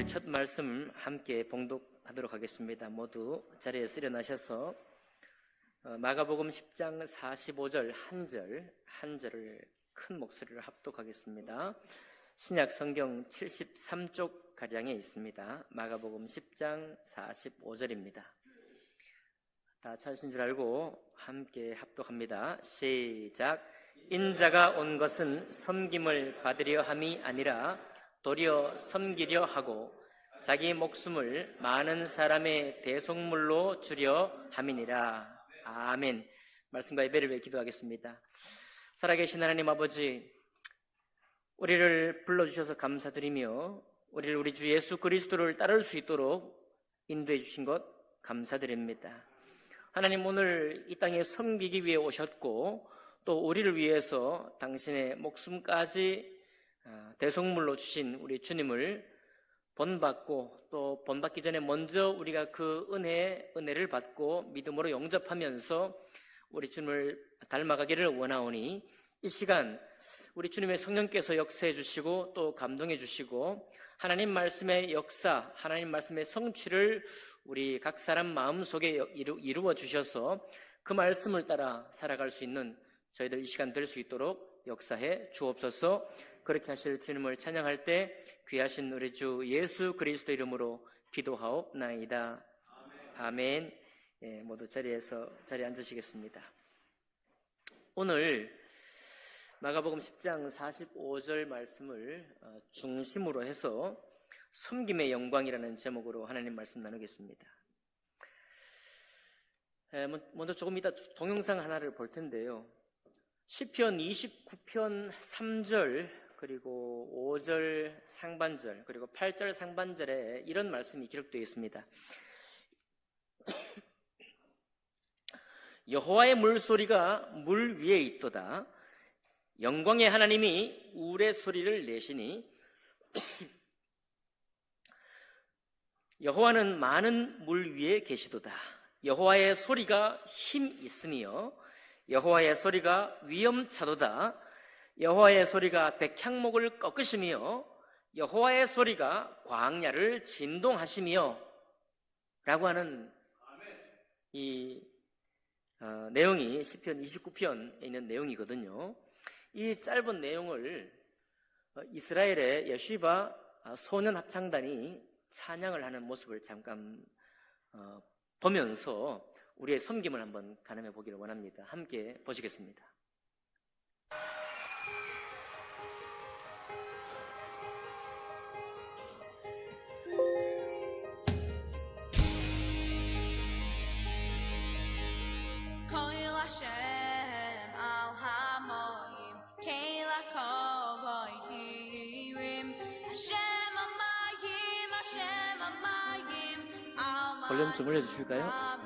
첫 말씀 함께 봉독하도록 하겠습니다. 모두 자리에서 일어나셔서 마가복음 10장 45절 한 절을 큰 목소리로 합독하겠습니다. 신약 성경 73쪽 가량에 있습니다. 마가복음 10장 45절입니다. 다 찾으신 줄 알고 함께 합독합니다. 시작. 인자가 온 것은 섬김을 받으려 함이 아니라 도리어 섬기려 하고 자기 목숨을 많은 사람의 대속물로 주려 함이니라. 아멘. 말씀과 예배를 위해 기도하겠습니다. 살아계신 하나님 아버지, 우리를 불러주셔서 감사드리며 우리를 우리 주 예수 그리스도를 따를 수 있도록 인도해 주신 것 감사드립니다. 하나님, 오늘 이 땅에 섬기기 위해 오셨고 또 우리를 위해서 당신의 목숨까지 대속물로 주신 우리 주님을 본받고 또 본받기 전에 먼저 우리가 그 은혜를 받고 믿음으로 영접하면서 우리 주님을 닮아가기를 원하오니 이 시간 우리 주님의 성령께서 역사해 주시고 또 감동해 주시고 하나님 말씀의 역사, 하나님 말씀의 성취를 우리 각 사람 마음속에 이루어 주셔서 그 말씀을 따라 살아갈 수 있는 저희들 이 시간 될 수 있도록 역사해 주옵소서. 그렇게 하실 주님을 찬양할 때 귀하신 우리 주 예수 그리스도 이름으로 기도하옵나이다. 아멘. 예, 모두 자리에 앉으시겠습니다. 오늘 마가복음 10장 45절 말씀을 중심으로 해서 섬김의 영광이라는 제목으로 하나님 말씀 나누겠습니다. 먼저 조금 이따 동영상 하나를 볼 텐데요. 시편 29편 3절 그리고 5절 상반절 그리고 8절 상반절에 이런 말씀이 기록되어 있습니다. 여호와의 물소리가 물 위에 있도다. 영광의 하나님이 우레소리를 내시니 여호와는 많은 물 위에 계시도다. 여호와의 소리가 힘 있으며 여호와의 소리가 위엄차도다. 여호와의 소리가 백향목을 꺾으시며 여호와의 소리가 광야를 진동하시며 라고 하는 이 내용이 시편 29편에 있는 내용이거든요. 이 짧은 내용을 이스라엘의 여시바 소년 합창단이 찬양을 하는 모습을 잠깐 보면서 우리의 섬김을 한번 가늠해 보기를 원합니다. 함께 보시겠습니다. 볼륨 좀 올려주실까요?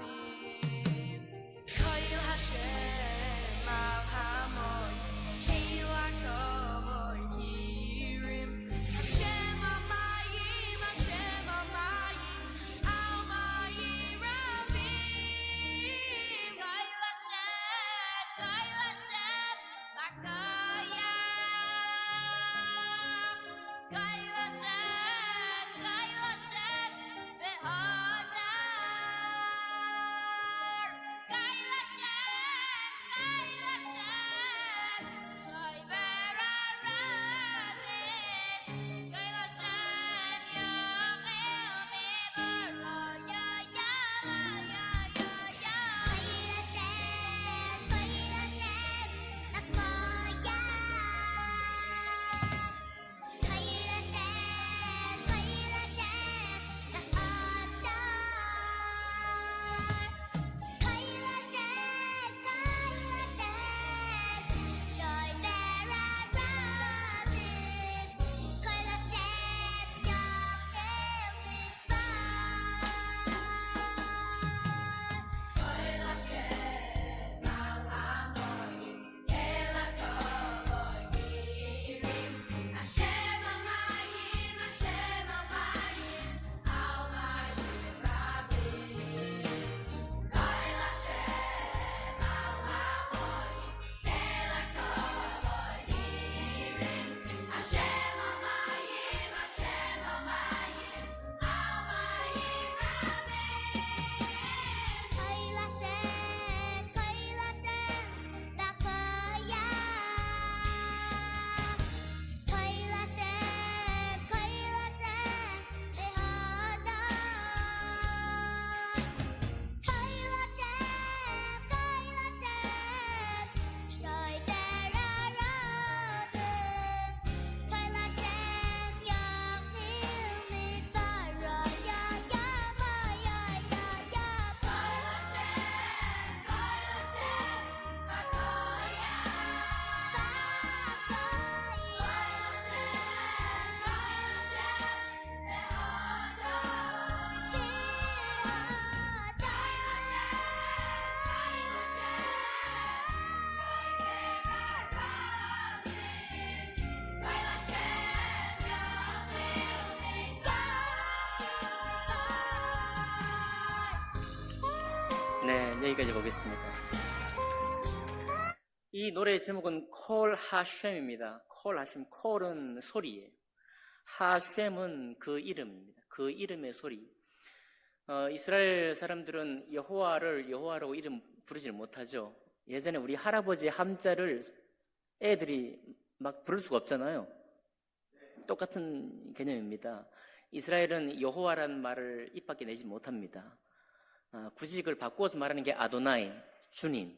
여기까지 보겠습니다. 이 노래의 제목은 콜 하셴입니다. 콜 하셴, 콜은 소리예요. 하셴은 그 이름입니다. 그 이름의 소리. 이스라엘 사람들은 여호와라고 이름 부르질 못하죠. 예전에 우리 할아버지 함자를 애들이 막 부를 수가 없잖아요. 똑같은 개념입니다. 이스라엘은 여호와라는 말을 입 밖에 내지 못합니다. 굳이 그걸 바꾸어서 말하는 게 아도나이, 주님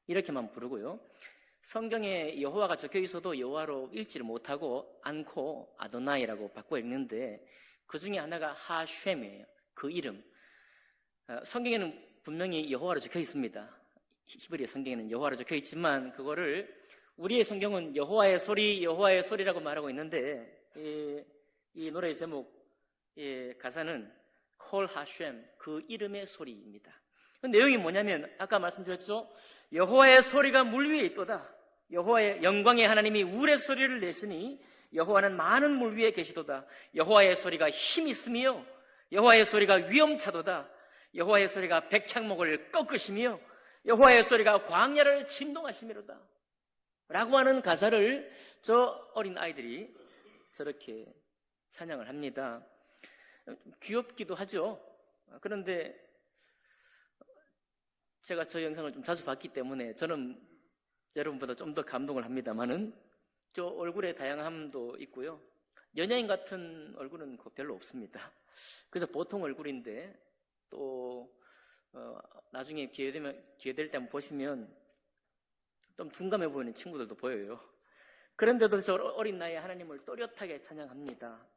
이렇게만 부르고요. 성경에 여호와가 적혀 있어도 여호와로 읽지를 못하고 않고 아도나이라고 바꿔 읽는데 그 중에 하나가 하셴이에요. 그 이름. 성경에는 분명히 여호와로 적혀 있습니다. 히브리 성경에는 여호와로 적혀 있지만 그거를 우리의 성경은 여호와의 소리라고 말하고 있는데 이 노래의 제목, 가사는 콜 하셴, 그 이름의 소리입니다. 그 내용이 뭐냐면 아까 말씀드렸죠. 여호와의 소리가 물 위에 있도다. 여호와의 영광의 하나님이 우레 소리를 내시니 여호와는 많은 물 위에 계시도다. 여호와의 소리가 힘 있으며 여호와의 소리가 위엄차도다. 여호와의 소리가 백향목을 꺾으시며 여호와의 소리가 광야를 진동하시미로다 라고 하는 가사를 저 어린 아이들이 저렇게 찬양을 합니다. 귀엽기도 하죠. 그런데 제가 저 영상을 좀 자주 봤기 때문에 저는 여러분보다 좀 더 감동을 합니다만은 저 얼굴의 다양함도 있고요. 연예인 같은 얼굴은 별로 없습니다. 그래서 보통 얼굴인데 또 나중에 기회 될 때 한번 보시면 좀 둔감해 보이는 친구들도 보여요. 그런데도 저 어린 나이에 하나님을 또렷하게 찬양합니다.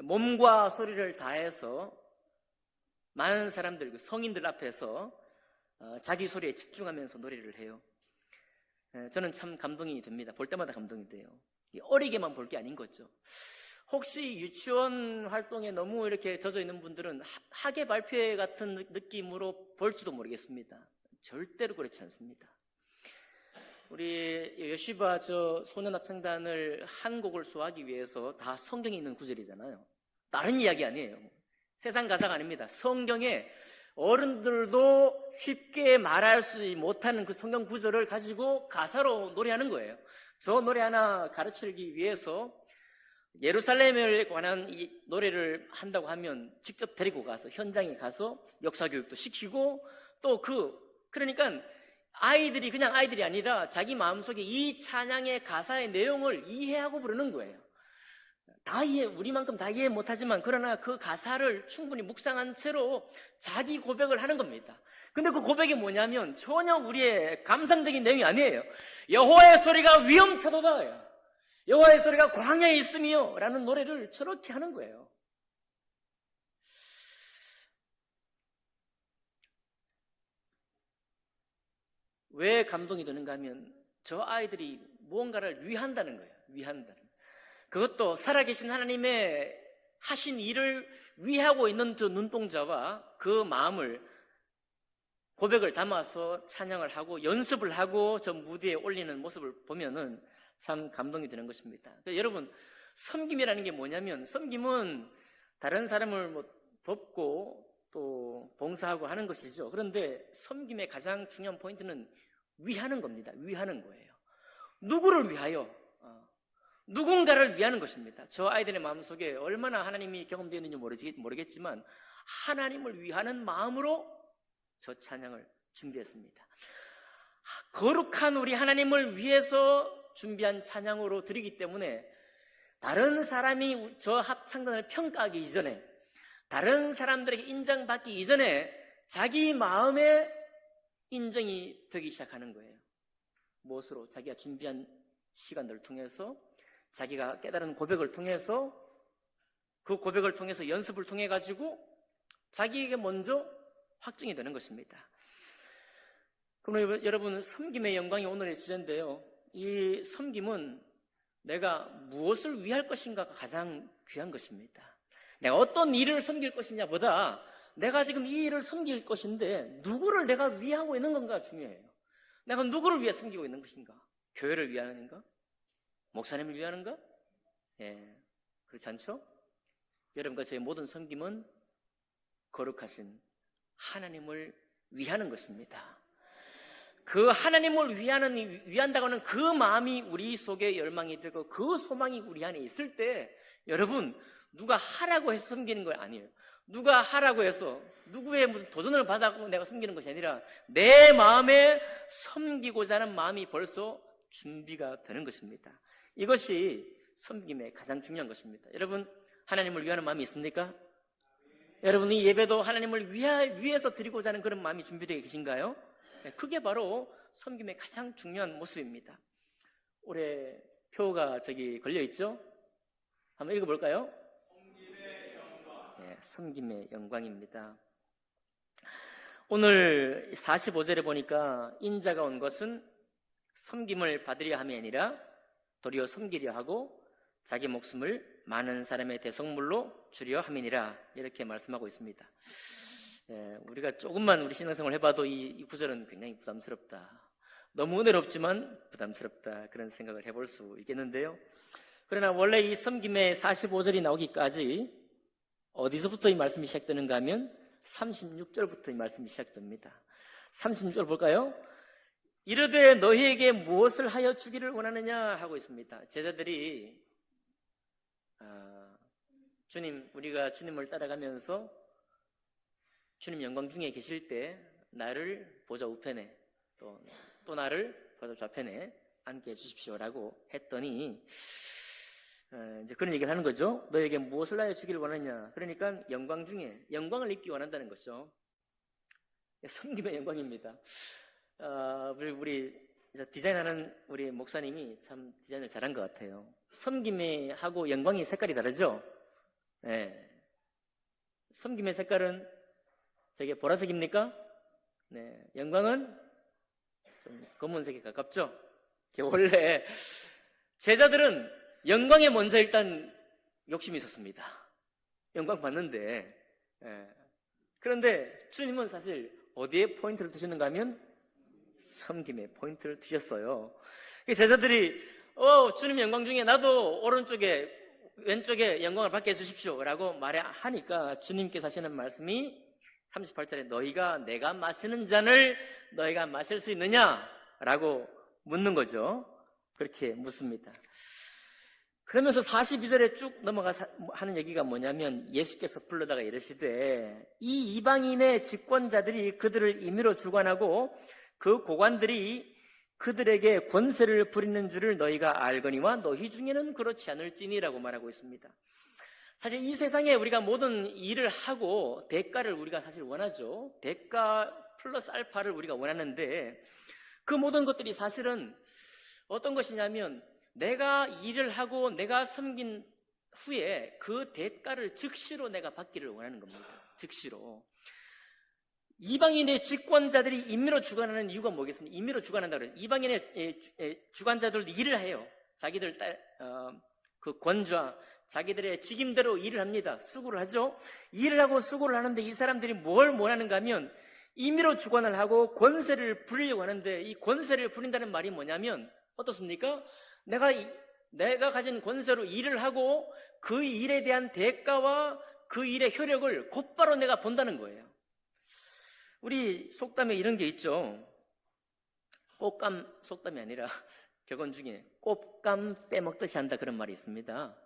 몸과 소리를 다해서 많은 사람들, 성인들 앞에서 자기 소리에 집중하면서 노래를 해요. 저는 참 감동이 됩니다. 볼 때마다 감동이 돼요. 어리게만 볼 게 아닌 거죠. 혹시 유치원 활동에 너무 이렇게 젖어 있는 분들은 학예 발표회 같은 느낌으로 볼지도 모르겠습니다. 절대로 그렇지 않습니다. 우리 여시바 저 소년합창단을 한 곡을 소화하기 위해서 다 성경에 있는 구절이잖아요. 다른 이야기 아니에요. 세상 가사가 아닙니다. 성경에 어른들도 쉽게 말할 수 못하는 그 성경 구절을 가지고 가사로 노래하는 거예요. 저 노래 하나 가르치기 위해서 예루살렘에 관한 이 노래를 한다고 하면 직접 데리고 가서 현장에 가서 역사교육도 시키고 또 그러니까 아이들이 그냥 아이들이 아니라 자기 마음속에 이 찬양의 가사의 내용을 이해하고 부르는 거예요. 우리만큼 다 이해 못하지만 그러나 그 가사를 충분히 묵상한 채로 자기 고백을 하는 겁니다. 근데 그 고백이 뭐냐면 전혀 우리의 감상적인 내용이 아니에요. 여호와의 소리가 위엄차도다. 여호와의 소리가 광야에 있으며 라는 노래를 저렇게 하는 거예요. 왜 감동이 드는가 하면 저 아이들이 무언가를 위한다는 거예요. 위한다는. 그것도 살아계신 하나님의 하신 일을 위하고 있는 저 눈동자와 그 마음을 고백을 담아서 찬양을 하고 연습을 하고 저 무대에 올리는 모습을 보면은 참 감동이 드는 것입니다. 그러니까 여러분, 섬김이라는 게 뭐냐면 섬김은 다른 사람을 돕고 또 봉사하고 하는 것이죠. 그런데 섬김의 가장 중요한 포인트는 위하는 겁니다. 위하는 거예요. 누구를 위하여? 누군가를 위하는 것입니다. 저 아이들의 마음속에 얼마나 하나님이 경험되어 있는지 모르겠지만 하나님을 위하는 마음으로 저 찬양을 준비했습니다. 거룩한 우리 하나님을 위해서 준비한 찬양으로 드리기 때문에 다른 사람이 저 합창단을 평가하기 이전에 다른 사람들에게 인정받기 이전에 자기 마음에 인정이 되기 시작하는 거예요. 무엇으로? 자기가 준비한 시간들을 통해서 자기가 깨달은 고백을 통해서 그 고백을 통해서 연습을 통해 가지고 자기에게 먼저 확증이 되는 것입니다. 그럼 여러분, 섬김의 영광이 오늘의 주제인데요. 이 섬김은 내가 무엇을 위할 것인가가 가장 귀한 것입니다. 내가 어떤 일을 섬길 것이냐 보다 내가 지금 이 일을 섬길 것인데 누구를 내가 위하고 있는 건가 중요해요. 내가 누구를 위해 섬기고 있는 것인가? 교회를 위하는가? 목사님을 위하는가? 그렇지 않죠? 여러분과 저의 모든 섬김은 거룩하신 하나님을 위하는 것입니다. 그 하나님을 위한다고 하는 그 마음이 우리 속에 열망이 되고 그 소망이 우리 안에 있을 때 여러분 누가 하라고 해서 섬기는 거 아니에요. 누가 하라고 해서 누구의 무슨 도전을 받아서 내가 섬기는 것이 아니라 내 마음에 섬기고자 하는 마음이 벌써 준비가 되는 것입니다. 이것이 섬김의 가장 중요한 것입니다. 여러분 하나님을 위하는 마음이 있습니까? 여러분이 예배도 하나님을 위해서 드리고자 하는 그런 마음이 준비되어 계신가요? 그게 바로 섬김의 가장 중요한 모습입니다. 올해 표가 저기 걸려있죠? 한번 읽어볼까요? 섬김의 영광. 네, 섬김의 영광입니다. 오늘 45절에 보니까 인자가 온 것은 섬김을 받으려 함이 아니라 도리어 섬기려 하고 자기 목숨을 많은 사람의 대성물로 주려 함이니라 이렇게 말씀하고 있습니다. 우리가 조금만 우리 신앙생활을 해봐도 이 구절은 굉장히 부담스럽다. 너무 은혜롭지만 부담스럽다. 그런 생각을 해볼 수 있겠는데요. 그러나 원래 이 섬김의 45절이 나오기까지 어디서부터 이 말씀이 시작되는가 하면 36절부터 이 말씀이 시작됩니다. 36절 볼까요? 이르되 너희에게 무엇을 하여 주기를 원하느냐 하고 있습니다. 제자들이 주님, 우리가 주님을 따라가면서 주님 영광 중에 계실 때 나를 보좌 우편에 또 나를 보좌 좌편에 앉게 해주십시오라고 했더니 이제 그런 얘기를 하는 거죠. 너에게 무엇을 하여 주기를 원하냐? 그러니까 영광 중에 영광을 입기 원한다는 것이죠. 섬김의 영광입니다. 우리 디자인하는 우리 목사님이 참 디자인을 잘한 것 같아요. 섬김의 하고 영광이 색깔이 다르죠? 네. 섬김의 색깔은 저게 보라색입니까? 네. 영광은 좀 검은색에 가깝죠? 원래 제자들은 영광에 먼저 일단 욕심이 있었습니다. 영광 받는데. 그런데 주님은 사실 어디에 포인트를 두시는가 하면 섬김에 포인트를 두셨어요. 제자들이 주님 영광 중에 나도 오른쪽에 왼쪽에 영광을 받게 해주십시오 라고 말하니까 주님께서 하시는 말씀이 38절에 너희가 내가 마시는 잔을 너희가 마실 수 있느냐? 라고 묻는 거죠. 그렇게 묻습니다. 그러면서 42절에 쭉 넘어가서 하는 얘기가 뭐냐면 예수께서 불러다가 이르시되 이 이방인의 집권자들이 그들을 임의로 주관하고 그 고관들이 그들에게 권세를 부리는 줄을 너희가 알거니와 너희 중에는 그렇지 않을지니라고 말하고 있습니다. 사실 이 세상에 우리가 모든 일을 하고 대가를 우리가 사실 원하죠. 대가 플러스 알파를 우리가 원하는데 그 모든 것들이 사실은 어떤 것이냐면 내가 일을 하고 내가 섬긴 후에 그 대가를 즉시로 내가 받기를 원하는 겁니다. 즉시로. 이방인의 집권자들이 임의로 주관하는 이유가 뭐겠습니까? 임의로 주관한다고 그래요. 이방인의 주관자들도 일을 해요. 자기들 그 권좌, 자기들의 직임대로 일을 합니다. 수고를 하죠. 일을 하고 수고를 하는데 이 사람들이 뭘 원하는가 하면 임의로 주관을 하고 권세를 부리려고 하는데 이 권세를 부린다는 말이 뭐냐면 어떻습니까? 내가 가진 권세로 일을 하고 그 일에 대한 대가와 그 일의 효력을 곧바로 내가 본다는 거예요. 우리 속담에 이런 게 있죠. 속담이 아니라 격언 중에 꽃감 빼먹듯이 한다 그런 말이 있습니다.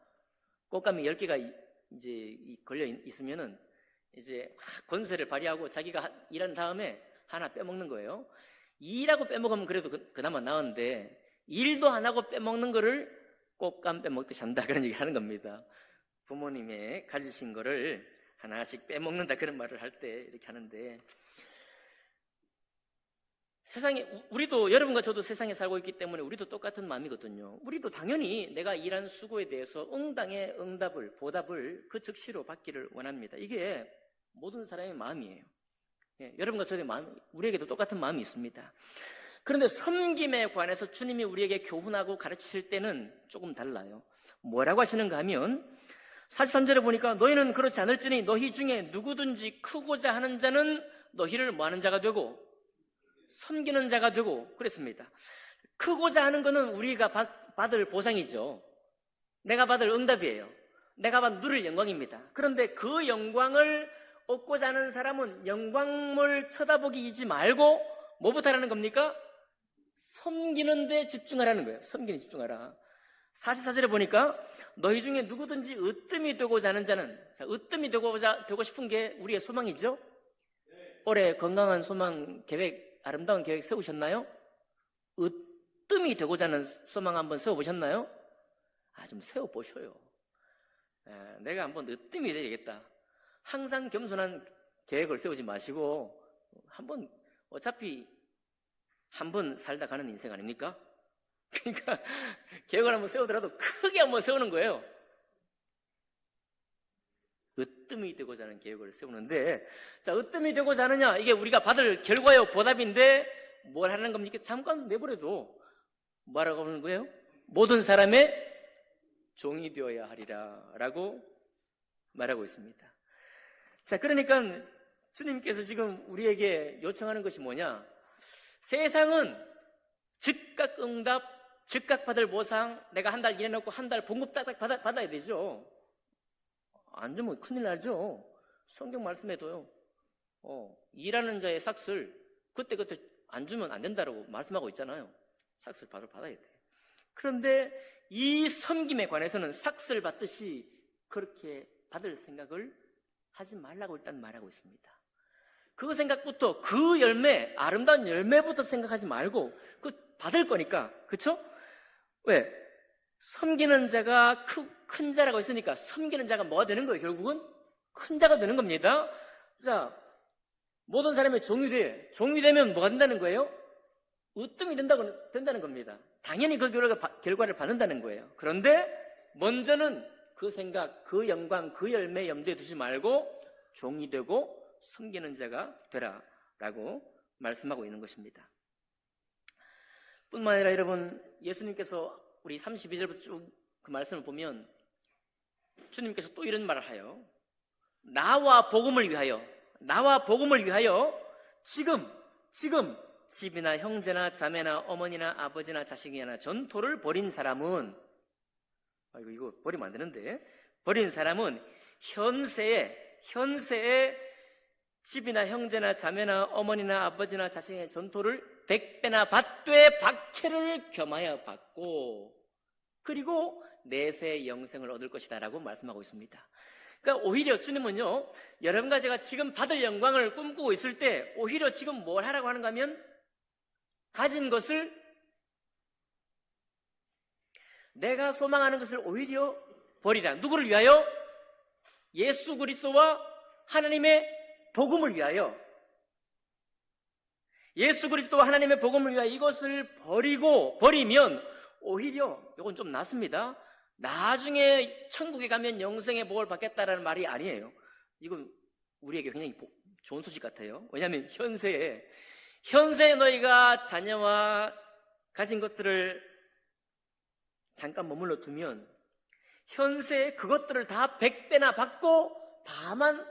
꽃감이 10개가 이제 걸려 있으면은 이제 권세를 발휘하고 자기가 일한 다음에 하나 빼먹는 거예요. 일하고 빼먹으면 그래도 그나마 나은데 일도 안 하고 빼먹는 거를 꽃감 빼먹듯이 한다 그런 얘기 하는 겁니다. 부모님의 가지신 거를 하나씩 빼먹는다 그런 말을 할 때 이렇게 하는데 세상에 우리도 여러분과 저도 세상에 살고 있기 때문에 우리도 똑같은 마음이거든요. 우리도 당연히 내가 일한 수고에 대해서 응당의 응답을 보답을 그 즉시로 받기를 원합니다. 이게 모든 사람의 마음이에요. 여러분과 저의 마음, 우리에게도 똑같은 마음이 있습니다. 그런데 섬김에 관해서 주님이 우리에게 교훈하고 가르치실 때는 조금 달라요. 뭐라고 하시는가 하면 43절에 보니까 너희는 그렇지 않을지니 너희 중에 누구든지 크고자 하는 자는 너희를 뭐하는 자가 되고 섬기는 자가 되고 그랬습니다. 크고자 하는 것은 우리가 받을 보상이죠. 내가 받을 응답이에요. 내가 누릴 영광입니다. 그런데 그 영광을 얻고자 하는 사람은 영광을 쳐다보기지 말고 뭐부터 하라는 겁니까? 섬기는 데 집중하라는 거예요. 섬기는 데 집중하라. 44절에 보니까 너희 중에 누구든지 으뜸이 되고자 하는 자는, 자, 으뜸이 되고 싶은 게 우리의 소망이죠. 올해 건강한 소망 계획, 아름다운 계획 세우셨나요? 으뜸이 되고자 하는 소망 한번 세워보셨나요? 좀 세워보셔요. 내가 한번 으뜸이 되겠다. 항상 겸손한 계획을 세우지 마시고 한번, 어차피 한 번 살다 가는 인생 아닙니까? 그러니까 계획을 한번 세우더라도 크게 한번 세우는 거예요. 으뜸이 되고자 하는 계획을 세우는데, 자, 으뜸이 되고자 하느냐, 이게 우리가 받을 결과요, 보답인데 뭘 하는 겁니까? 잠깐 내버려도 뭐라고 하는 거예요? 모든 사람의 종이 되어야 하리라 라고 말하고 있습니다. 자, 그러니까 주님께서 지금 우리에게 요청하는 것이 뭐냐? 세상은 즉각 응답, 즉각 받을 보상, 내가 한 달 일해놓고 한 달 봉급 딱딱 받아야 되죠. 안 주면 큰일 나죠. 성경 말씀에도요, 일하는 자의 삭슬 그때 안 주면 안 된다고 말씀하고 있잖아요. 삭슬 바로 받아야 돼. 그런데 이 섬김에 관해서는 삭슬 받듯이 그렇게 받을 생각을 하지 말라고 일단 말하고 있습니다. 그 생각부터, 그 열매, 아름다운 열매부터 생각하지 말고 그 받을 거니까, 그쵸? 왜? 섬기는 자가 큰 자라고 했으니까 섬기는 자가 뭐가 되는 거예요? 결국은 큰 자가 되는 겁니다. 자, 모든 사람의 종이 돼. 종이 되면 뭐가 된다는 거예요? 으뜸이 된다는 겁니다. 당연히 그 결과를 받는다는 거예요. 그런데 먼저는 그 생각, 그 영광, 그 열매 염두에 두지 말고 종이 되고 섬기는 자가 되라 라고 말씀하고 있는 것입니다. 뿐만 아니라 여러분, 예수님께서 우리 32절부터 쭉 그 말씀을 보면 주님께서 또 이런 말을 하여, 나와 복음을 위하여 지금 집이나 형제나 자매나 어머니나 아버지나 자식이나 전토를 벌인 사람은, 이거 버리면 안 되는데, 버린 사람은 현세에 집이나 형제나 자매나 어머니나 아버지나 자식의 전토를 100배나 받되 박해를 겸하여 받고 그리고 내세의 영생을 얻을 것이다 라고 말씀하고 있습니다. 그러니까 오히려 주님은요, 여러분과 제가 지금 받을 영광을 꿈꾸고 있을 때 오히려 지금 뭘 하라고 하는가 하면 가진 것을, 내가 소망하는 것을 오히려 버리라. 누구를 위하여? 예수 그리스도와 하나님의 복음을 위하여, 예수 그리스도와 하나님의 복음을 위하여 이것을 버리면 오히려, 이건 좀 낫습니다. 나중에 천국에 가면 영생의 복을 받겠다라는 말이 아니에요. 이건 우리에게 굉장히 좋은 소식 같아요. 왜냐하면 현세에 너희가 자녀와 가진 것들을 잠깐 머물러 두면 현세에 그것들을 다 100배나 받고 다만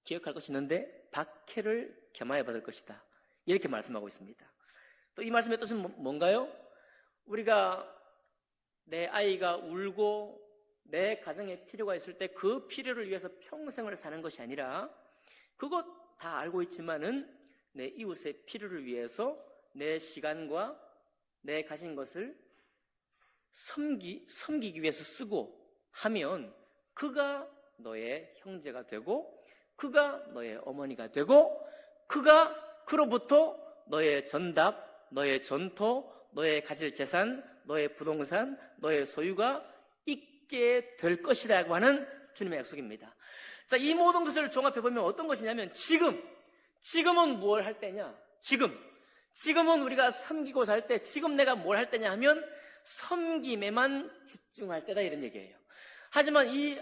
기억할 것이 있는데 박해를 겸하여 받을 것이다. 이렇게 말씀하고 있습니다. 또 이 말씀의 뜻은 뭔가요? 우리가 내 아이가 울고 내 가정에 필요가 있을 때 그 필요를 위해서 평생을 사는 것이 아니라, 그것 다 알고 있지만은 내 이웃의 필요를 위해서 내 시간과 내 가진 것을 섬기기 위해서 쓰고 하면 그가 너의 형제가 되고 그가 너의 어머니가 되고 그로부터 너의 전답, 너의 전토, 너의 가질 재산, 너의 부동산, 너의 소유가 있게 될 것이라고 하는 주님의 약속입니다. 자, 이 모든 것을 종합해보면 어떤 것이냐면, 지금은 뭘 할 때냐? 지금은 우리가 섬기고 살 때, 지금 내가 뭘 할 때냐 하면 섬김에만 집중할 때다, 이런 얘기예요. 하지만 이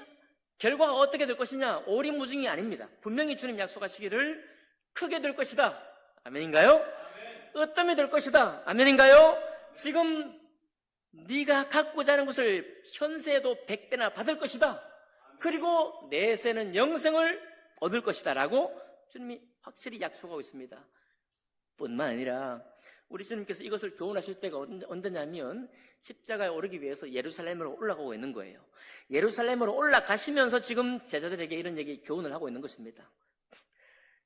결과가 어떻게 될 것이냐? 오리무중이 아닙니다. 분명히 주님 약속하시기를 크게 될 것이다. 아멘인가요? 으뜸이 될 것이다. 아멘인가요? 지금 네가 갖고자 하는 것을 현세에도 100배나 받을 것이다. 그리고 내세는 영생을 얻을 것이다 라고 주님이 확실히 약속하고 있습니다. 뿐만 아니라 우리 주님께서 이것을 교훈하실 때가 언제냐면 십자가에 오르기 위해서 예루살렘으로 올라가고 있는 거예요. 예루살렘으로 올라가시면서 지금 제자들에게 이런 교훈을 하고 있는 것입니다.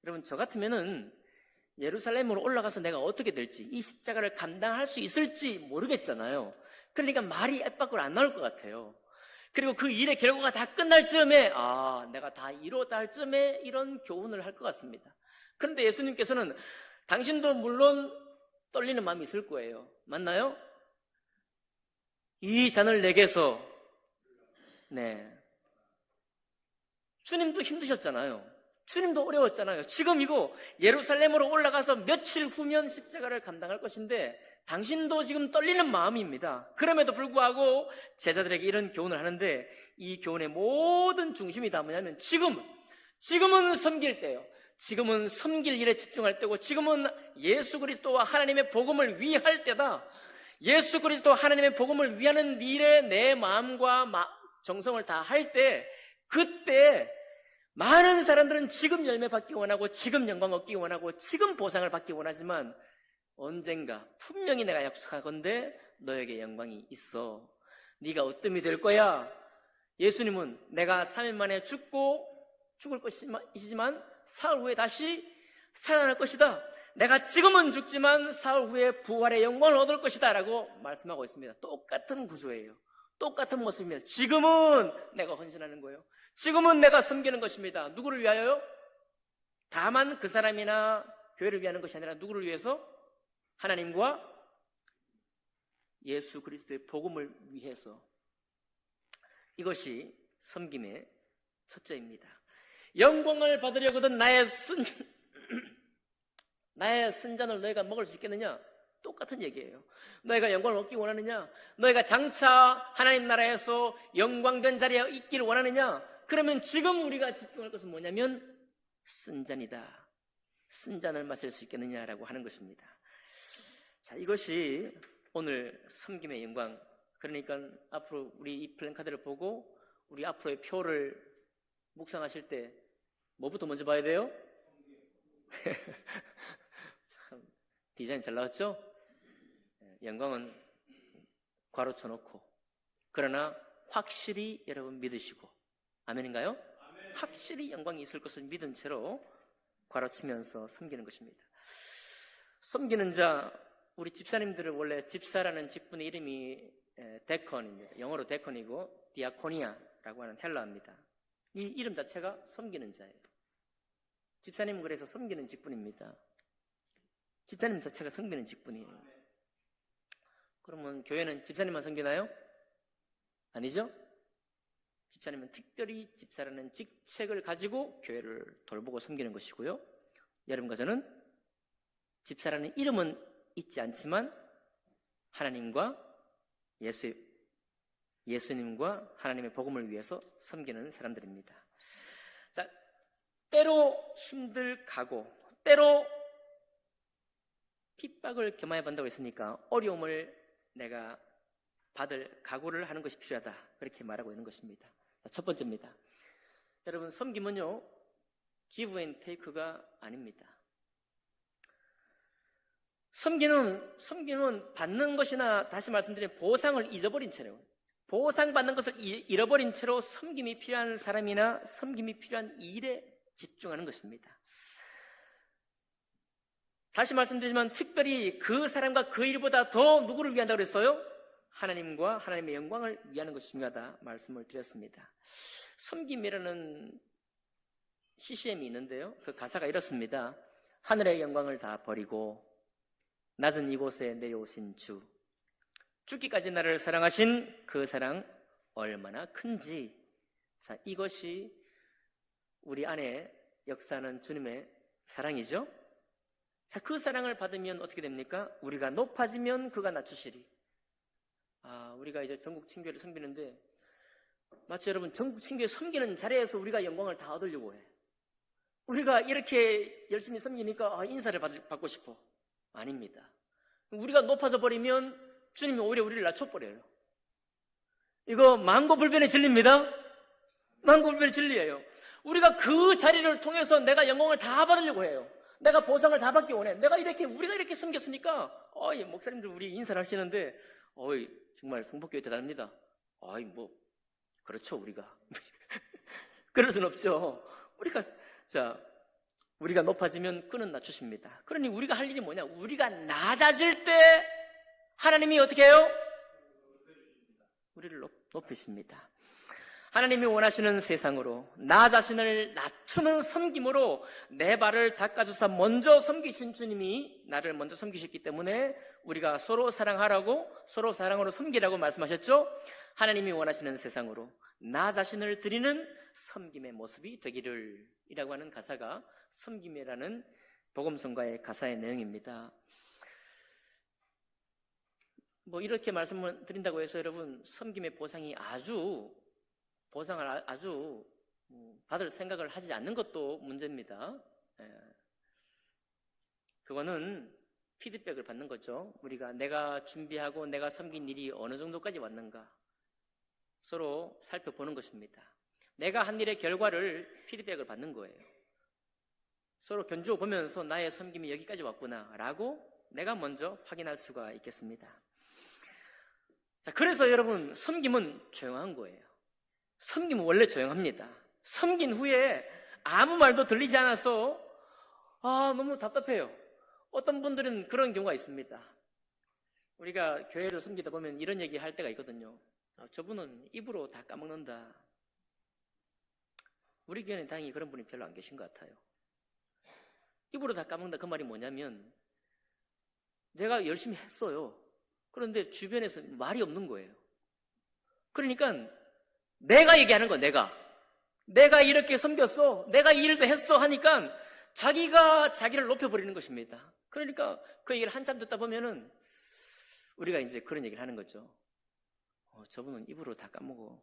여러분, 저 같으면은 예루살렘으로 올라가서 내가 어떻게 될지, 이 십자가를 감당할 수 있을지 모르겠잖아요. 그러니까 말이 입 밖으로 안 나올 것 같아요. 그리고 그 일의 결과가 다 끝날 즈음에 내가 다 이뤘다 할 즈음에 이런 교훈을 할 것 같습니다. 그런데 예수님께서는 당신도 물론 떨리는 마음이 있을 거예요. 맞나요? 이 잔을 내게서. 네. 주님도 힘드셨잖아요. 주님도 어려웠잖아요. 지금 이거 예루살렘으로 올라가서 며칠 후면 십자가를 감당할 것인데 당신도 지금 떨리는 마음입니다. 그럼에도 불구하고 제자들에게 이런 교훈을 하는데 이 교훈의 모든 중심이 다 뭐냐면 지금은 섬길 때요. 지금은 섬길 일에 집중할 때고 지금은 예수 그리스도와 하나님의 복음을 위할 때다. 예수 그리스도 하나님의 복음을 위하는 일에 내 마음과 정성을 다 할 때 그때 많은 사람들은 지금 열매 받기 원하고 지금 영광 얻기 원하고 지금 보상을 받기 원하지만 언젠가 분명히 내가 약속하건대 너에게 영광이 있어. 네가 어뜸이 될 거야. 예수님은 내가 3일 만에 죽을 것이지만 사흘 후에 다시 살아날 것이다. 내가 지금은 죽지만 사흘 후에 부활의 영광을 얻을 것이다 라고 말씀하고 있습니다. 똑같은 구조예요. 똑같은 모습입니다. 지금은 내가 헌신하는 거예요. 지금은 내가 섬기는 것입니다. 누구를 위하여요? 다만 그 사람이나 교회를 위하는 것이 아니라 누구를 위해서? 하나님과 예수 그리스도의 복음을 위해서. 이것이 섬김의 첫째입니다. 영광을 받으려거든 나의 쓴잔을 너희가 먹을 수 있겠느냐? 똑같은 얘기예요. 너희가 영광을 얻기 원하느냐? 너희가 장차 하나님 나라에서 영광된 자리에 있기를 원하느냐? 그러면 지금 우리가 집중할 것은 뭐냐면 쓴잔이다. 쓴잔을 마실 수 있겠느냐라고 하는 것입니다. 자, 이것이 오늘 섬김의 영광. 그러니까 앞으로 우리 이 플랜카드를 보고 우리 앞으로의 표를 묵상하실 때 뭐부터 먼저 봐야 돼요? 참 디자인 잘 나왔죠? 영광은 괄호 쳐놓고 그러나 확실히 여러분 믿으시고 아멘인가요? 아멘. 확실히 영광이 있을 것을 믿은 채로 괄호 치면서 섬기는 것입니다. 섬기는 자, 우리 집사님들은 원래 집사라는 직분의 이름이 데컨입니다. 영어로 데컨이고 디아코니아라고 하는 헬라어입니다. 이 이름 자체가 섬기는 자예요. 집사님은 그래서 섬기는 직분입니다. 집사님 자체가 섬기는 직분이에요. 그러면 교회는 집사님만 섬기나요? 아니죠? 집사님은 특별히 집사라는 직책을 가지고 교회를 돌보고 섬기는 것이고요. 여러분과 저는 집사라는 이름은 있지 않지만 하나님과 예수님과 하나님의 복음을 위해서 섬기는 사람들입니다. 자, 때로 힘들 각오, 때로 핍박을 겸하여 본다고 했으니까 어려움을 내가 받을 각오를 하는 것이 필요하다. 그렇게 말하고 있는 것입니다. 첫 번째입니다. 여러분, 섬김은요, give and take가 아닙니다. 섬기는 받는 것이나 다시 말씀드린 보상을 잊어버린 채로, 보상받는 것을 잃어버린 채로 섬김이 필요한 사람이나 섬김이 필요한 일에 집중하는 것입니다. 다시 말씀드리지만 특별히 그 사람과 그 일보다 더 누구를 위한다고 그랬어요? 하나님과 하나님의 영광을 위하는 것이 중요하다 말씀을 드렸습니다. 섬김이라는 CCM이 있는데요. 그 가사가 이렇습니다. 하늘의 영광을 다 버리고 낮은 이곳에 내려오신 주, 죽기까지 나를 사랑하신 그 사랑 얼마나 큰지. 자, 이것이 우리 안에 역사하는 주님의 사랑이죠. 자, 그 사랑을 받으면 어떻게 됩니까? 우리가 높아지면 그가 낮추시리. 우리가 이제 전국 친교회를 섬기는데 마치 여러분 전국 친교회 섬기는 자리에서 우리가 영광을 다 얻으려고 해. 우리가 이렇게 열심히 섬기니까 인사를 받고 싶어. 아닙니다. 우리가 높아져 버리면 주님이 오히려 우리를 낮춰버려요. 이거 만고불변의 진리입니다. 만고불변의 진리예요. 우리가 그 자리를 통해서 내가 영광을 다 받으려고 해요. 내가 보상을 다 받기 원해. 우리가 이렇게 섬겼으니까, 목사님들 우리 인사를 하시는데, 정말 성복교회 대단합니다. 그렇죠, 우리가. 그럴 순 없죠. 우리가 높아지면 그는 낮추십니다. 그러니 우리가 할 일이 뭐냐? 우리가 낮아질 때 하나님이 어떻게 해요? 우리를 높이십니다. 하나님이 원하시는 세상으로 나 자신을 낮추는 섬김으로 내 발을 닦아주사 먼저 섬기신 주님이 나를 먼저 섬기셨기 때문에 우리가 서로 사랑하라고, 서로 사랑으로 섬기라고 말씀하셨죠. 하나님이 원하시는 세상으로 나 자신을 드리는 섬김의 모습이 되기를 이라고 하는 가사가 섬김이라는 복음성가의 가사의 내용입니다. 이렇게 말씀을 드린다고 해서 여러분 섬김의 보상을 아주 받을 생각을 하지 않는 것도 문제입니다. 그거는 피드백을 받는 거죠. 우리가 내가 준비하고 내가 섬긴 일이 어느 정도까지 왔는가 서로 살펴보는 것입니다. 내가 한 일의 결과를 피드백을 받는 거예요. 서로 견주어 보면서 나의 섬김이 여기까지 왔구나 라고 내가 먼저 확인할 수가 있겠습니다. 그래서 여러분 섬김은 조용한 거예요. 섬김은 원래 조용합니다. 섬긴 후에 아무 말도 들리지 않아서 너무 답답해요. 어떤 분들은 그런 경우가 있습니다. 우리가 교회를 섬기다 보면 이런 얘기 할 때가 있거든요. 저분은 입으로 다 까먹는다. 우리 교회는 다행히 그런 분이 별로 안 계신 것 같아요. 입으로 다 까먹는다 그 말이 뭐냐면 내가 열심히 했어요. 그런데 주변에서 말이 없는 거예요. 그러니까 내가 얘기하는 거야. 내가 이렇게 섬겼어. 내가 이 일도 했어 하니까 자기가 자기를 높여버리는 것입니다. 그러니까 그 얘기를 한참 듣다 보면은 우리가 이제 그런 얘기를 하는 거죠. 저분은 입으로 다 까먹어.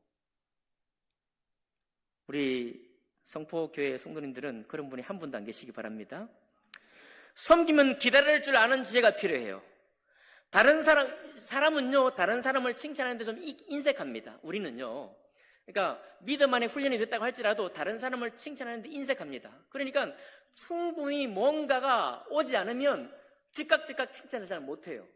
우리 성포교회 성도님들은 그런 분이 한 분도 안 계시기 바랍니다. 섬기면 기다릴 줄 아는 지혜가 필요해요. 사람은요, 다른 사람을 칭찬하는데 좀 인색합니다. 우리는요. 그러니까 믿음 안에 훈련이 됐다고 할지라도 다른 사람을 칭찬하는데 인색합니다. 그러니까 충분히 뭔가가 오지 않으면 즉각 칭찬을 잘 못해요.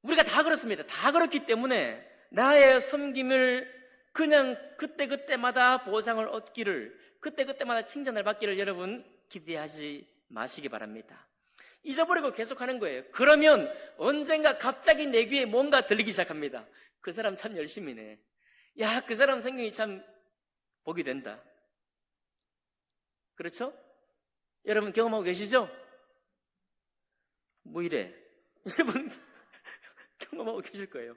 우리가 다 그렇습니다. 다 그렇기 때문에 나의 섬김을 그냥 그때마다 보상을 얻기를, 그때마다 칭찬을 받기를 여러분 기대하지 마시기 바랍니다. 잊어버리고 계속하는 거예요. 그러면 언젠가 갑자기 내 귀에 뭔가 들리기 시작합니다. 그 사람 참 열심히네. 야, 그 사람 성경이 참 복이 된다. 그렇죠? 여러분 경험하고 계시죠? 이래? 여러분 경험하고 계실 거예요.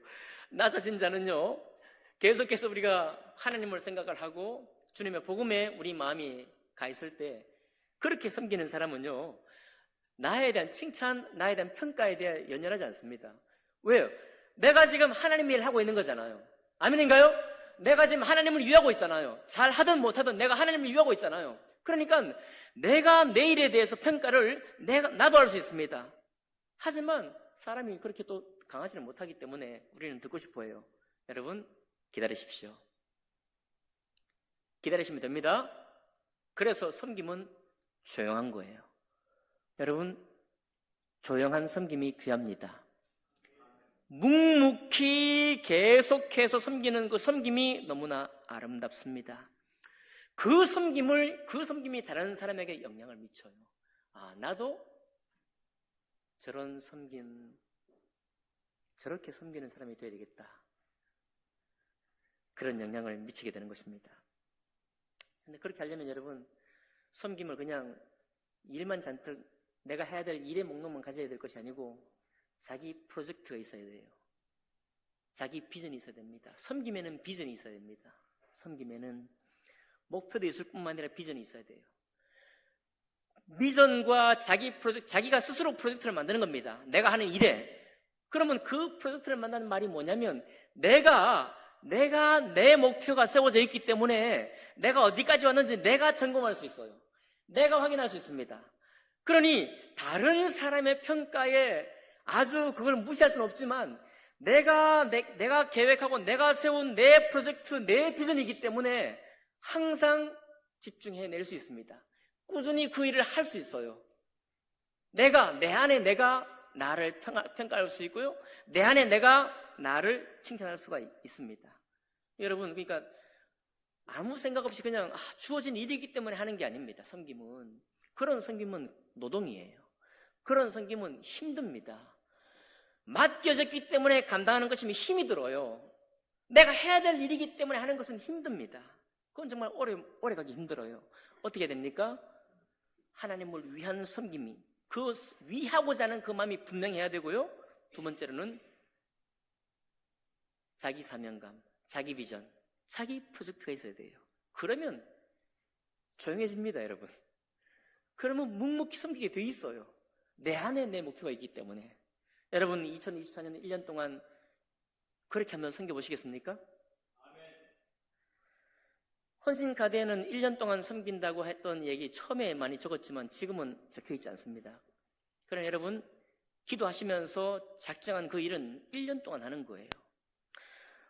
낮아진 자는요, 계속해서 우리가 하나님을 생각을 하고 주님의 복음에 우리 마음이 가 있을 때 그렇게 섬기는 사람은요, 나에 대한 칭찬, 나에 대한 평가에 대해 연연하지 않습니다. 왜요? 내가 지금 하나님 일을 하고 있는 거잖아요. 아멘인가요? 내가 지금 하나님을 위하고 있잖아요. 잘하든 못하든 내가 하나님을 위하고 있잖아요. 그러니까 내가 내 일에 대해서 평가를 나도 할 수 있습니다. 하지만 사람이 그렇게 또 강하지는 못하기 때문에 우리는 듣고 싶어 해요. 여러분 기다리십시오. 기다리시면 됩니다. 그래서 섬김은 조용한 거예요. 여러분 조용한 섬김이 귀합니다. 묵묵히 계속해서 섬기는 그 섬김이 너무나 아름답습니다. 그 섬김이 다른 사람에게 영향을 미쳐요. 나도 저렇게 섬기는 사람이 되어야 되겠다. 그런 영향을 미치게 되는 것입니다. 근데 그렇게 하려면 여러분, 섬김을 그냥 일만 잔뜩 내가 해야 될 일의 목록만 가져야 될 것이 아니고 자기 프로젝트가 있어야 돼요. 자기 비전이 있어야 됩니다. 섬김에는 비전이 있어야 됩니다. 섬김에는 목표도 있을 뿐만 아니라 비전이 있어야 돼요. 비전과 자기 프로젝트, 자기가 스스로 프로젝트를 만드는 겁니다. 내가 하는 일에. 그러면 그 프로젝트를 만드는 말이 뭐냐면 내가 내 목표가 세워져 있기 때문에 내가 어디까지 왔는지 내가 점검할 수 있어요. 내가 확인할 수 있습니다. 그러니 다른 사람의 평가에 아주 그걸 무시할 수는 없지만 내가 계획하고 내가 세운 내 프로젝트, 내 비전이기 때문에 항상 집중해낼 수 있습니다. 꾸준히 그 일을 할 수 있어요. 내 안에 내가 나를 평가할 수 있고요. 내 안에 내가 나를 칭찬할 수가 있습니다. 여러분, 그러니까 아무 생각 없이 그냥 주어진 일이기 때문에 하는 게 아닙니다. 섬김은. 그런 섬김은 노동이에요. 그런 섬김은 힘듭니다. 맡겨졌기 때문에 감당하는 것이면 힘이 들어요. 내가 해야 될 일이기 때문에 하는 것은 힘듭니다. 그건 정말 오래 가기 힘들어요. 어떻게 됩니까? 하나님을 위한 섬김이, 그 위하고자 하는 그 마음이 분명해야 되고요. 두 번째로는 자기 사명감, 자기 비전, 자기 프로젝트가 있어야 돼요. 그러면 조용해집니다, 여러분. 그러면 묵묵히 섬기게 돼 있어요. 내 안에 내 목표가 있기 때문에. 여러분, 2024년 1년 동안 그렇게 한번 섬겨보시겠습니까? 헌신가대에는 1년 동안 섬긴다고 했던 얘기 처음에 많이 적었지만 지금은 적혀있지 않습니다. 그러나 여러분, 기도하시면서 작정한 그 일은 1년 동안 하는 거예요.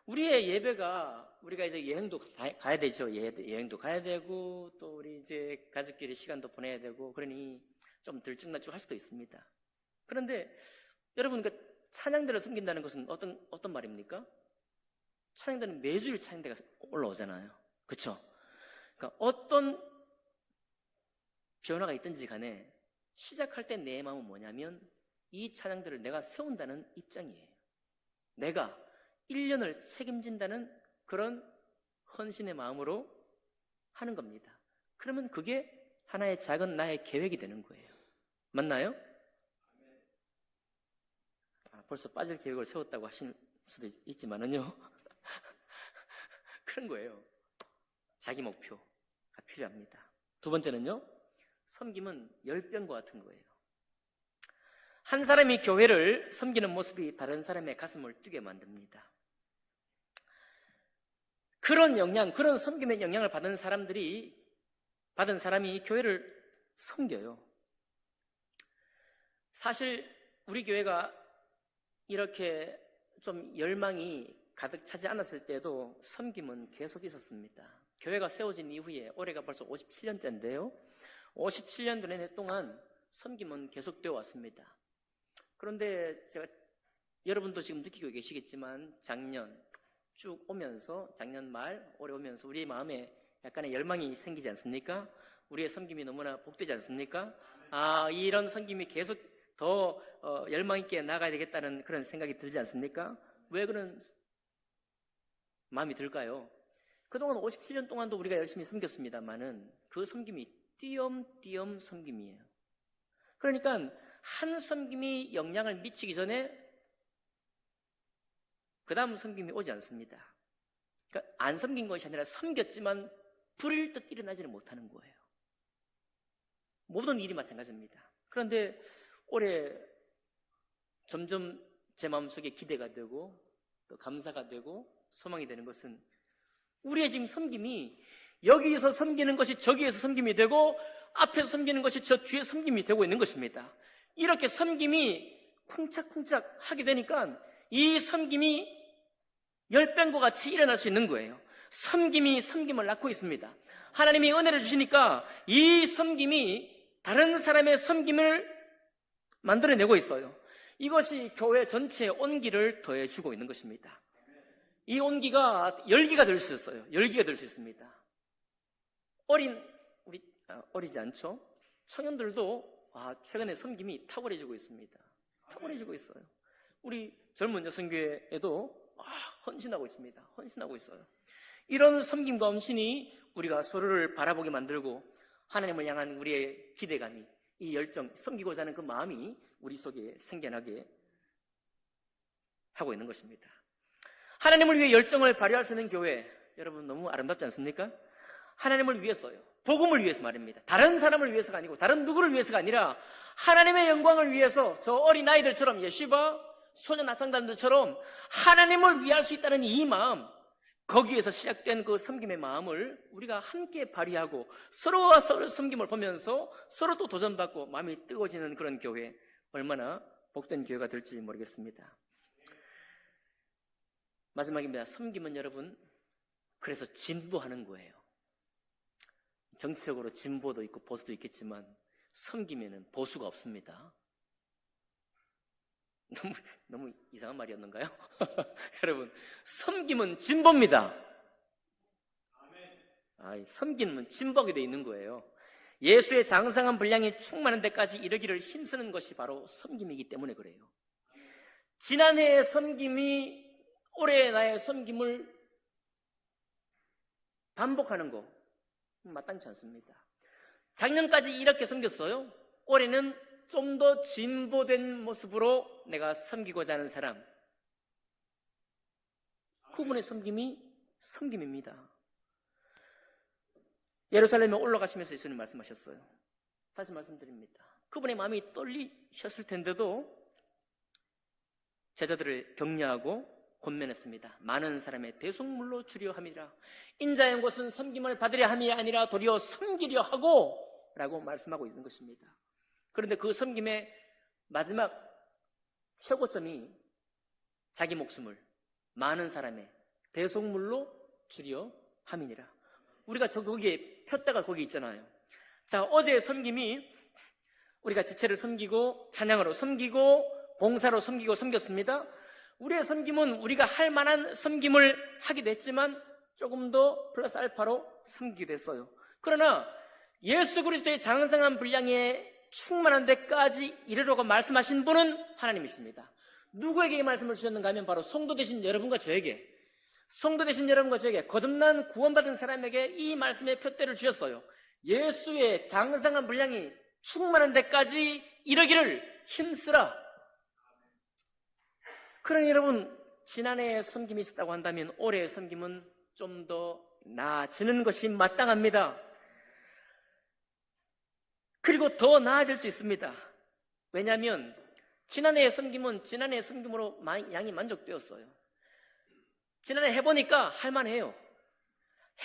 우리의 예배가, 우리가 이제 여행도 가야 되죠. 여행도 가야 되고, 또 우리 이제 가족끼리 시간도 보내야 되고, 그러니 좀 들쭉날쭉 할 수도 있습니다. 그런데 여러분, 그 찬양대를 섬긴다는 것은 어떤 말입니까? 찬양대는 매주일 찬양대가 올라오잖아요. 그렇죠? 그러니까 어떤 변화가 있든지 간에 시작할 때 내 마음은 뭐냐면 이 찬양들을 내가 세운다는 입장이에요. 내가 1년을 책임진다는 그런 헌신의 마음으로 하는 겁니다. 그러면 그게 하나의 작은 나의 계획이 되는 거예요. 맞나요? 벌써 빠질 계획을 세웠다고 하실 수도 있지만은요. 그런 거예요. 자기 목표가 필요합니다. 두 번째는요, 섬김은 열병과 같은 거예요. 한 사람이 교회를 섬기는 모습이 다른 사람의 가슴을 뛰게 만듭니다. 그런 영향, 그런 섬김의 영향을 받은 사람이 교회를 섬겨요. 사실 우리 교회가 이렇게 좀 열망이 가득 차지 않았을 때도 섬김은 계속 있었습니다. 교회가 세워진 이후에 올해가 벌써 57년째인데요. 57년 동안 섬김은 계속되어 왔습니다. 그런데 제가 여러분도 지금 느끼고 계시겠지만 작년 쭉 오면서 작년 말 올해 오면서 우리의 마음에 약간의 열망이 생기지 않습니까? 우리의 섬김이 너무나 복되지 않습니까? 이런 섬김이 계속 더 열망 있게 나가야 되겠다는 그런 생각이 들지 않습니까? 왜 그런 마음이 들까요? 그동안 57년 동안도 우리가 열심히 섬겼습니다만은 그 섬김이 띄엄띄엄 섬김이에요. 그러니까 한 섬김이 영향을 미치기 전에 그 다음 섬김이 오지 않습니다. 그러니까 안 섬긴 것이 아니라 섬겼지만 불일 듯 일어나지는 못하는 거예요. 모든 일이 마찬가지입니다. 그런데 올해 점점 제 마음속에 기대가 되고 또 감사가 되고 소망이 되는 것은 우리의 지금 섬김이 여기에서 섬기는 것이 저기에서 섬김이 되고 앞에서 섬기는 것이 저 뒤에 섬김이 되고 있는 것입니다. 이렇게 섬김이 쿵짝쿵짝 하게 되니까 이 섬김이 열병과 같이 일어날 수 있는 거예요. 섬김이 섬김을 낳고 있습니다. 하나님이 은혜를 주시니까 이 섬김이 다른 사람의 섬김을 만들어내고 있어요. 이것이 교회 전체의 온기를 더해주고 있는 것입니다. 이 온기가 열기가 될 수 있어요. 열기가 될 수 있습니다. 어리지 않죠? 청년들도 최근에 섬김이 탁월해지고 있습니다. 탁월해지고 있어요. 우리 젊은 여성교회에도 헌신하고 있습니다. 헌신하고 있어요. 이런 섬김과 헌신이 우리가 서로를 바라보게 만들고 하나님을 향한 우리의 기대감이, 이 열정, 섬기고자 하는 그 마음이 우리 속에 생겨나게 하고 있는 것입니다. 하나님을 위해 열정을 발휘할 수 있는 교회, 여러분 너무 아름답지 않습니까? 하나님을 위해서요. 복음을 위해서 말입니다. 다른 사람을 위해서가 아니고 다른 누구를 위해서가 아니라 하나님의 영광을 위해서 저 어린아이들처럼 예시바 소년 나탕단들처럼 하나님을 위할 수 있다는 이 마음, 거기에서 시작된 그 섬김의 마음을 우리가 함께 발휘하고 서로와 서로 섬김을 보면서 서로 또 도전받고 마음이 뜨거워지는 그런 교회, 얼마나 복된 교회가 될지 모르겠습니다. 마지막입니다. 섬김은 여러분, 그래서 진도하는 거예요. 정치적으로 진보도 있고 보수도 있겠지만 섬기면은 보수가 없습니다. 너무 이상한 말이었는가요? 여러분, 섬김은 진보입니다. 섬김은 진보하게 돼 있는 거예요. 예수의 장성한 분량이 충만한 데까지 이르기를 힘쓰는 것이 바로 섬김이기 때문에 그래요. 지난해의 섬김이 올해 나의 섬김을 반복하는 거 마땅치 않습니다. 작년까지 이렇게 섬겼어요. 올해는 좀 더 진보된 모습으로 내가 섬기고자 하는 사람. 그분의 섬김이 섬김입니다. 예루살렘에 올라가시면서 예수님 말씀하셨어요. 다시 말씀드립니다. 그분의 마음이 떨리셨을 텐데도 제자들을 격려하고 권면했습니다. 많은 사람의 대속물로 주려 함이라. 인자의 온 것은 섬김을 받으려 함이 아니라 도리어 섬기려 하고 라고 말씀하고 있는 것입니다. 그런데 그 섬김의 마지막 최고점이 자기 목숨을 많은 사람의 대속물로 주려 함이니라. 우리가 거기에 폈다가 거기 있잖아요. 자, 어제의 섬김이 우리가 지체를 섬기고 찬양으로 섬기고 봉사로 섬기고 섬겼습니다. 우리의 섬김은 우리가 할 만한 섬김을 하기도 했지만 조금 더 플러스 알파로 섬기기도 했어요. 그러나 예수 그리스도의 장성한 분량에 충만한 데까지 이르라고 말씀하신 분은 하나님이십니다. 누구에게 이 말씀을 주셨는가 하면 바로 성도 되신 여러분과 저에게, 성도 되신 여러분과 저에게, 거듭난 구원받은 사람에게 이 말씀의 표대를 주셨어요. 예수의 장성한 분량이 충만한 데까지 이르기를 힘쓰라. 그러니 여러분, 지난해에 섬김이 있었다고 한다면 올해의 섬김은 좀 더 나아지는 것이 마땅합니다. 그리고 더 나아질 수 있습니다. 왜냐하면 지난해의 섬김은 지난해의 섬김으로 양이 만족되었어요. 지난해 해보니까 할만해요.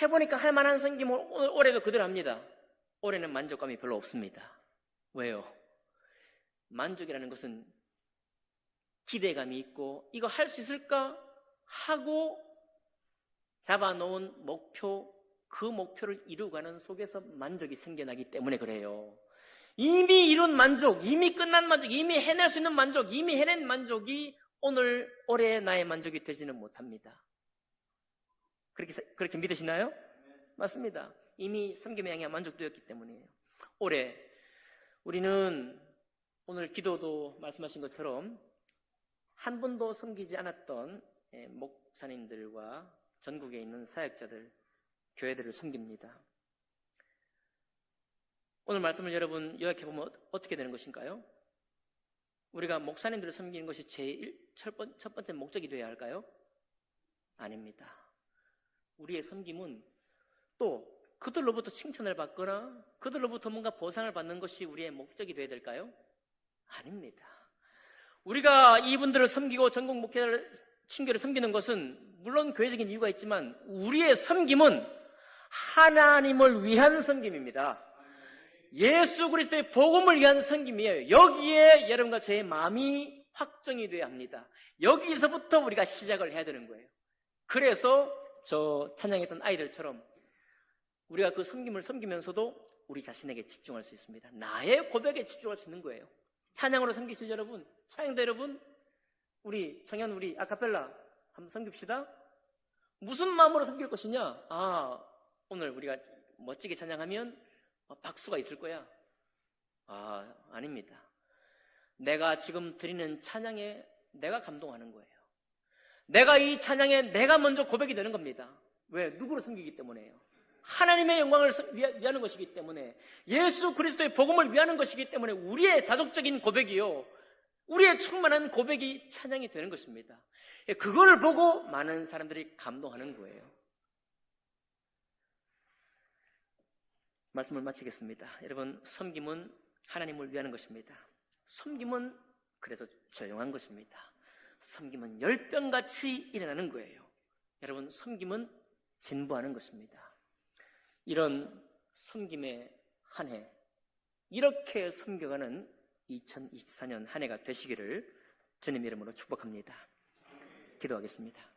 해보니까 할만한 섬김을 올해도 그대로 합니다. 올해는 만족감이 별로 없습니다. 왜요? 만족이라는 것은 기대감이 있고 이거 할 수 있을까 하고 잡아놓은 목표, 그 목표를 이루어가는 속에서 만족이 생겨나기 때문에 그래요. 이미 이룬 만족, 이미 끝난 만족, 이미 해낼 수 있는 만족, 이미 해낸 만족이 오늘 올해 나의 만족이 되지는 못합니다. 그렇게 믿으시나요? 맞습니다. 이미 섬김의 양이 만족되었기 때문이에요. 올해 우리는 오늘 기도도 말씀하신 것처럼 한 번도 섬기지 않았던 목사님들과 전국에 있는 사역자들, 교회들을 섬깁니다. 오늘 말씀을 여러분 요약해보면 어떻게 되는 것인가요? 우리가 목사님들을 섬기는 것이 첫 번째 목적이 되어야 할까요? 아닙니다. 우리의 섬김은 또 그들로부터 칭찬을 받거나 그들로부터 뭔가 보상을 받는 것이 우리의 목적이 되어야 될까요? 아닙니다. 우리가 이분들을 섬기고 전국 목회자를 친교를 섬기는 것은 물론 교회적인 이유가 있지만 우리의 섬김은 하나님을 위한 섬김입니다. 예수 그리스도의 복음을 위한 섬김이에요. 여기에 여러분과 저의 마음이 확정이 되어야 합니다. 여기서부터 우리가 시작을 해야 되는 거예요. 그래서 저 찬양했던 아이들처럼 우리가 그 섬김을 섬기면서도 우리 자신에게 집중할 수 있습니다. 나의 고백에 집중할 수 있는 거예요. 찬양으로 섬기실 여러분, 찬양대 여러분, 우리 청년 우리 아카펠라 한번 섬깁시다. 무슨 마음으로 섬길 것이냐? 오늘 우리가 멋지게 찬양하면 박수가 있을 거야. 아닙니다. 내가 지금 드리는 찬양에 내가 감동하는 거예요. 내가 이 찬양에 내가 먼저 고백이 되는 겁니다. 왜? 누구를 섬기기 때문에요. 하나님의 영광을 위하는 것이기 때문에, 예수 그리스도의 복음을 위하는 것이기 때문에 우리의 자족적인 고백이요, 우리의 충만한 고백이 찬양이 되는 것입니다. 그거를 보고 많은 사람들이 감동하는 거예요. 말씀을 마치겠습니다. 여러분, 섬김은 하나님을 위하는 것입니다. 섬김은 그래서 조용한 것입니다. 섬김은 열병같이 일어나는 거예요. 여러분, 섬김은 진보하는 것입니다. 이런 섬김의 한 해, 이렇게 섬겨가는 2024년 한 해가 되시기를 주님 이름으로 축복합니다. 기도하겠습니다.